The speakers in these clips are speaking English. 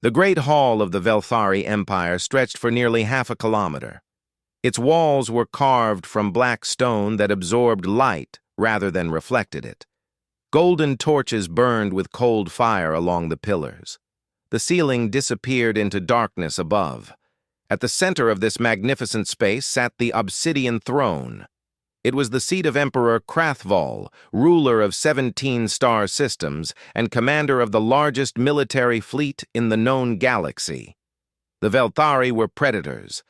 The Great Hall of the Velthari Empire stretched for nearly half a kilometer. Its walls were carved from black stone that absorbed light rather than reflected it. Golden torches burned with cold fire along the pillars. The ceiling disappeared into darkness above. At the center of this magnificent space sat the obsidian throne. It was the seat of Emperor Krathval, ruler of 17 star systems and commander of the largest military fleet in the known galaxy. The Velthari were predators.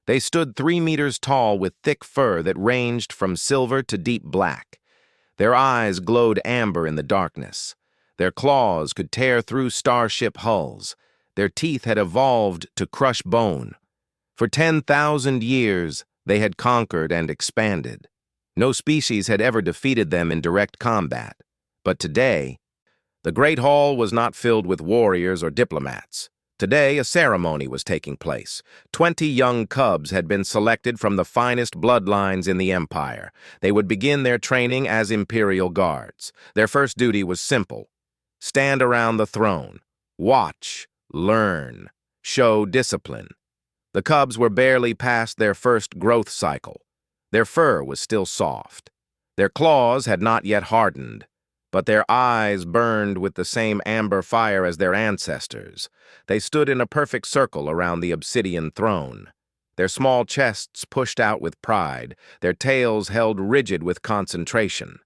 They stood 3 meters tall with thick fur that ranged from silver to deep black. Their eyes glowed amber in the darkness. Their claws could tear through starship hulls. Their teeth had evolved to crush bone. For 10,000 years, they had conquered and expanded. No species had ever defeated them in direct combat. But today, the Great Hall was not filled with warriors or diplomats. Today, a ceremony was taking place. 20 young cubs had been selected from the finest bloodlines in the Empire. They would begin their training as Imperial Guards. Their first duty was simple: stand around the throne, watch, learn, show discipline. The cubs were barely past their first growth cycle. Their fur was still soft. Their claws had not yet hardened, but their eyes burned with the same amber fire as their ancestors. They stood in a perfect circle around the obsidian throne. Their small chests pushed out with pride, their tails held rigid with concentration.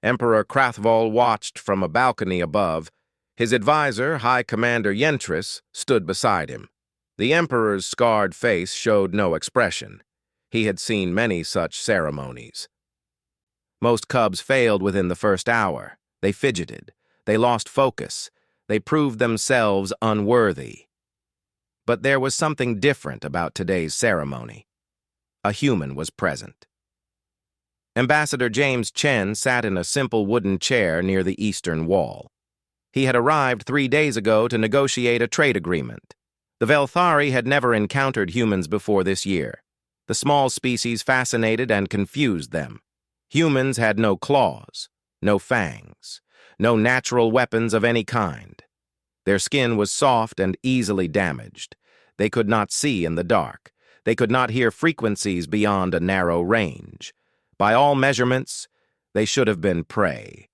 Emperor Krathval watched from a balcony above. His advisor, High Commander Yentris, stood beside him. The Emperor's scarred face showed no expression. He had seen many such ceremonies. Most cubs failed within the first hour. They fidgeted. They lost focus. They proved themselves unworthy. But there was something different about today's ceremony. A human was present. Ambassador James Chen sat in a simple wooden chair near the eastern wall. He had arrived 3 days ago to negotiate a trade agreement. The Velthari had never encountered humans before this year. The small species fascinated and confused them. Humans had no claws, no fangs, no natural weapons of any kind. Their skin was soft and easily damaged. They could not see in the dark. They could not hear frequencies beyond a narrow range. By all measurements, they should have been prey.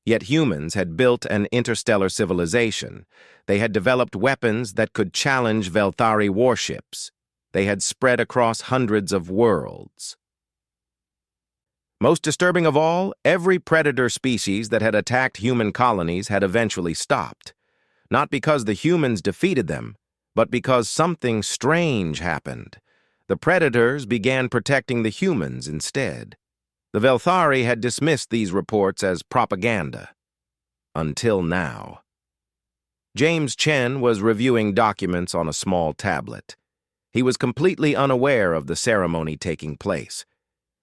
Yet humans had built an interstellar civilization. They had developed weapons that could challenge Velthari warships. They had spread across hundreds of worlds. Most disturbing of all, every predator species that had attacked human colonies had eventually stopped. Not because the humans defeated them, but because something strange happened. The predators began protecting the humans instead. The Velthari had dismissed these reports as propaganda. Until now. James Chen was reviewing documents on a small tablet. He was completely unaware of the ceremony taking place.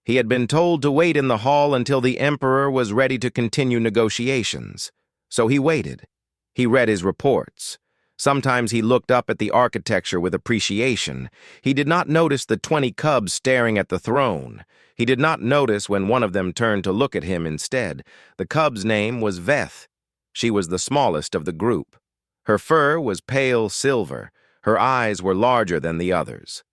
He had been told to wait in the hall until the Emperor was ready to continue negotiations. So he waited. He read his reports. Sometimes he looked up at the architecture with appreciation. He did not notice the 20 cubs staring at the throne. He did not notice when one of them turned to look at him instead. The cub's name was Veth. She was the smallest of the group. Her fur was pale silver. Her eyes were larger than the others.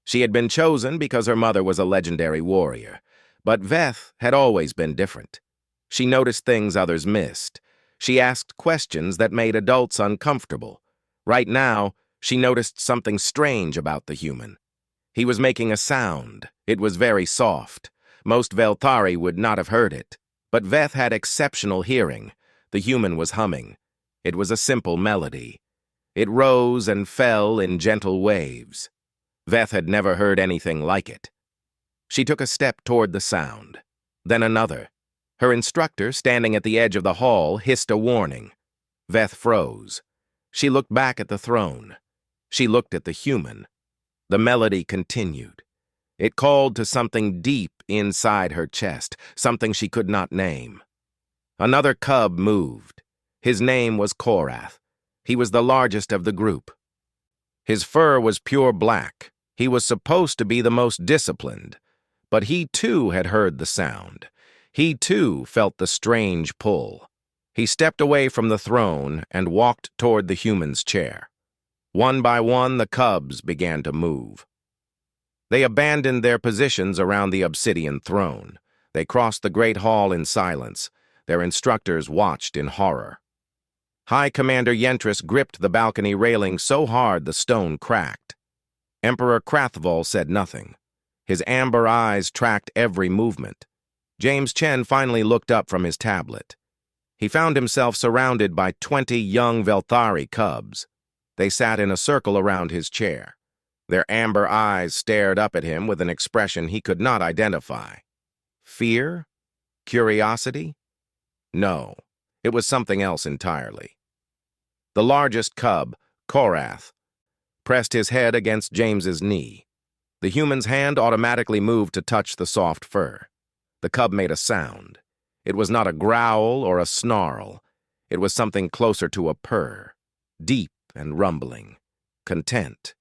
She had been chosen because her mother was a legendary warrior. But Veth had always been different. She noticed things others missed. She asked questions that made adults uncomfortable. Right now, she noticed something strange about the human. He was making a sound. It was very soft. Most Velthari would not have heard it. But Veth had exceptional hearing. The human was humming. It was a simple melody. It rose and fell in gentle waves. Veth had never heard anything like it. She took a step toward the sound, then another. Her instructor, standing at the edge of the hall, hissed a warning. Veth froze. She looked back at the throne. She looked at the human. The melody continued. It called to something deep inside her chest, something she could not name. Another cub moved. His name was Korath. He was the largest of the group. His fur was pure black. He was supposed to be the most disciplined. But he too had heard the sound. He too felt the strange pull. He stepped away from the throne and walked toward the human's chair. One by one, the cubs began to move. They abandoned their positions around the obsidian throne. They crossed the great hall in silence. Their instructors watched in horror. High Commander Yentris gripped the balcony railing so hard the stone cracked. Emperor Krathval said nothing. His amber eyes tracked every movement. James Chen finally looked up from his tablet. He found himself surrounded by 20 young Velthari cubs. They sat in a circle around his chair. Their amber eyes stared up at him with an expression he could not identify. Fear? Curiosity? No, it was something else entirely. The largest cub, Korath, pressed his head against James's knee. The human's hand automatically moved to touch the soft fur. The cub made a sound. It was not a growl or a snarl. It was something closer to a purr, deep and rumbling, content.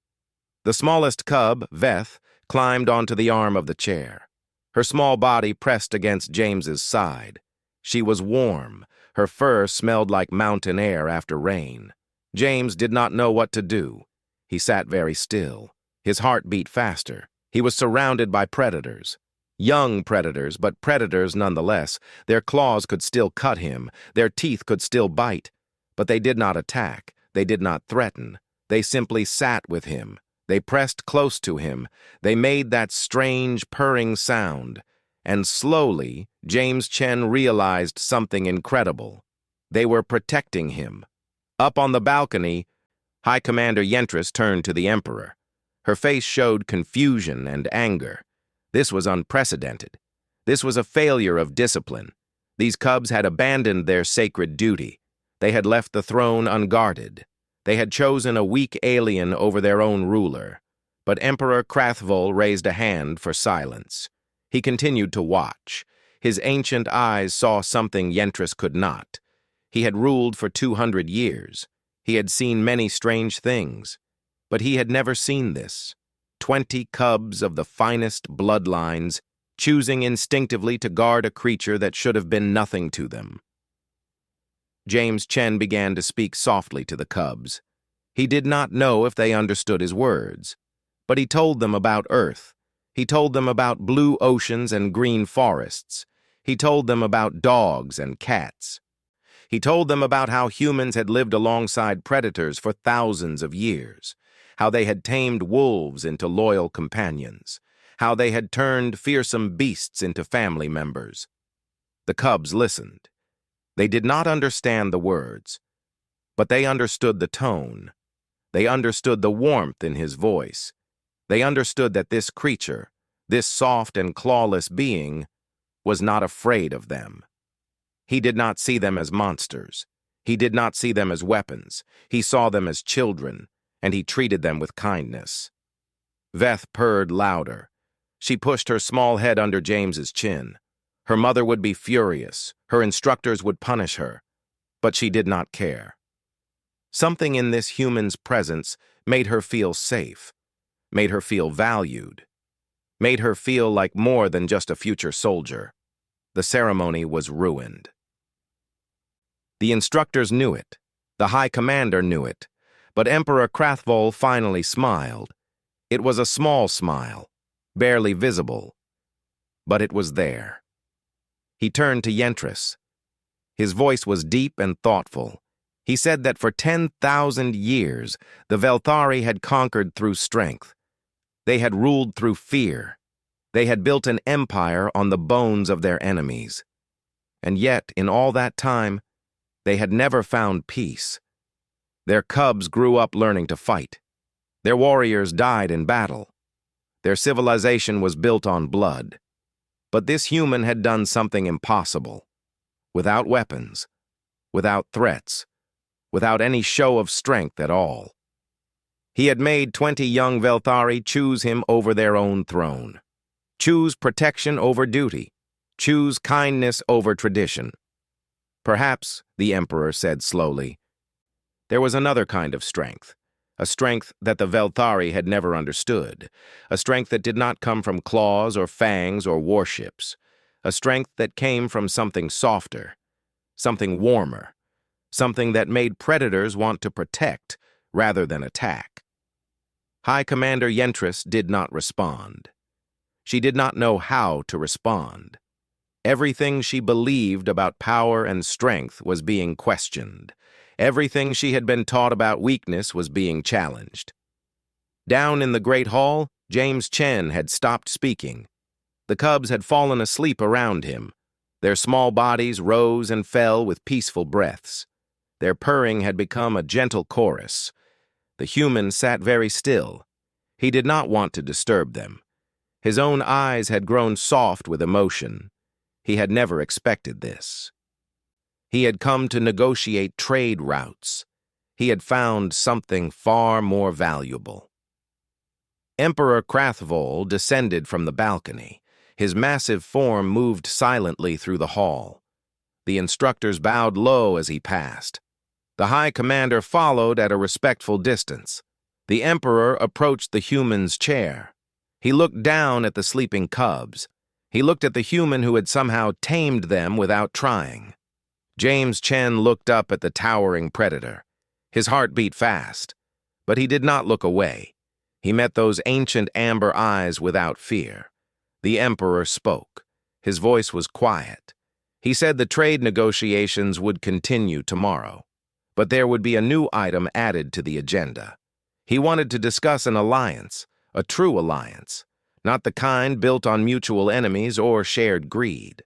The smallest cub, Veth, climbed onto the arm of the chair. Her small body pressed against James's side. She was warm. Her fur smelled like mountain air after rain. James did not know what to do. He sat very still. His heart beat faster. He was surrounded by predators. Young predators, but predators nonetheless. Their claws could still cut him. Their teeth could still bite. But they did not attack. They did not threaten. They simply sat with him. They pressed close to him. They made that strange purring sound. And slowly, James Chen realized something incredible. They were protecting him. Up on the balcony, High Commander Yentris turned to the Emperor. Her face showed confusion and anger. This was unprecedented. This was a failure of discipline. These cubs had abandoned their sacred duty. They had left the throne unguarded. They had chosen a weak alien over their own ruler. But Emperor Krathval raised a hand for silence. He continued to watch. His ancient eyes saw something Yentris could not. He had ruled for 200 years. He had seen many strange things. But he had never seen this. 20 cubs of the finest bloodlines, choosing instinctively to guard a creature that should have been nothing to them. James Chen began to speak softly to the cubs. He did not know if they understood his words, but he told them about Earth. He told them about blue oceans and green forests. He told them about dogs and cats. He told them about how humans had lived alongside predators for thousands of years, how they had tamed wolves into loyal companions, how they had turned fearsome beasts into family members. The cubs listened. They did not understand the words, but they understood the tone. They understood the warmth in his voice. They understood that this creature, this soft and clawless being, was not afraid of them. He did not see them as monsters. He did not see them as weapons. He saw them as children, and he treated them with kindness. Veth purred louder. She pushed her small head under James's chin. Her mother would be furious. Her instructors would punish her. But she did not care. Something in this human's presence made her feel safe, made her feel valued, made her feel like more than just a future soldier. The ceremony was ruined. The instructors knew it. The High Commander knew it. But Emperor Krathval finally smiled. It was a small smile, barely visible. But it was there. He turned to Yentris. His voice was deep and thoughtful. He said that for 10,000 years, the Velthari had conquered through strength. They had ruled through fear. They had built an empire on the bones of their enemies. And yet, in all that time, they had never found peace. Their cubs grew up learning to fight. Their warriors died in battle. Their civilization was built on blood. But this human had done something impossible. Without weapons, without threats, without any show of strength at all. He had made 20 young Velthari choose him over their own throne. Choose protection over duty. Choose kindness over tradition. Perhaps, the Emperor said slowly, there was another kind of strength. A strength that the Velthari had never understood, a strength that did not come from claws or fangs or warships, a strength that came from something softer, something warmer, something that made predators want to protect rather than attack. High Commander Yentris did not respond. She did not know how to respond. Everything she believed about power and strength was being questioned. Everything she had been taught about weakness was being challenged. Down in the Great Hall, James Chen had stopped speaking. The cubs had fallen asleep around him. Their small bodies rose and fell with peaceful breaths. Their purring had become a gentle chorus. The human sat very still. He did not want to disturb them. His own eyes had grown soft with emotion. He had never expected this. He had come to negotiate trade routes. He had found something far more valuable. Emperor Krathvoll descended from the balcony. His massive form moved silently through the hall. The instructors bowed low as he passed. The High Commander followed at a respectful distance. The Emperor approached the human's chair. He looked down at the sleeping cubs. He looked at the human who had somehow tamed them without trying. James Chen looked up at the towering predator. His heart beat fast, but he did not look away. He met those ancient amber eyes without fear. The Emperor spoke. His voice was quiet. He said the trade negotiations would continue tomorrow, but there would be a new item added to the agenda. He wanted to discuss an alliance, a true alliance, not the kind built on mutual enemies or shared greed.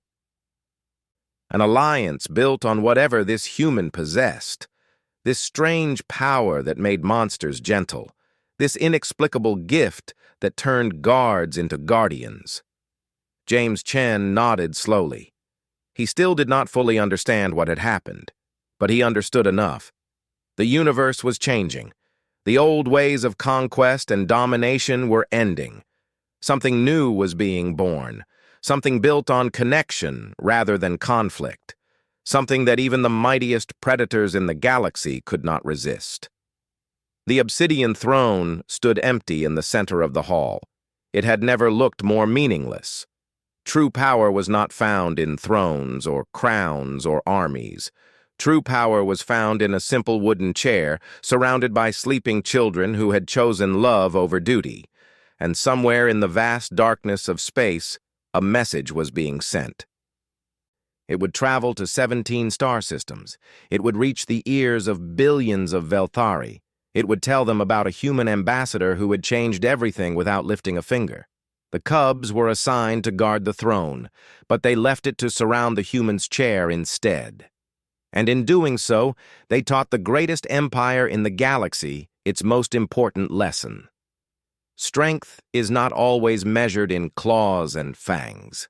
An alliance built on whatever this human possessed, this strange power that made monsters gentle, this inexplicable gift that turned guards into guardians. James Chen nodded slowly. He still did not fully understand what had happened, but he understood enough. The universe was changing. The old ways of conquest and domination were ending. Something new was being born, something built on connection rather than conflict, something that even the mightiest predators in the galaxy could not resist. The obsidian throne stood empty in the center of the hall. It had never looked more meaningless. True power was not found in thrones or crowns or armies. True power was found in a simple wooden chair surrounded by sleeping children who had chosen love over duty. And somewhere in the vast darkness of space, a message was being sent. It would travel to 17 star systems. It would reach the ears of billions of Velthari. It would tell them about a human ambassador who had changed everything without lifting a finger. The cubs were assigned to guard the throne, but they left it to surround the human's chair instead. And in doing so, they taught the greatest empire in the galaxy its most important lesson. Strength is not always measured in claws and fangs.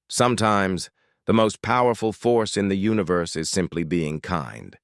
Sometimes, the most powerful force in the universe is simply being kind.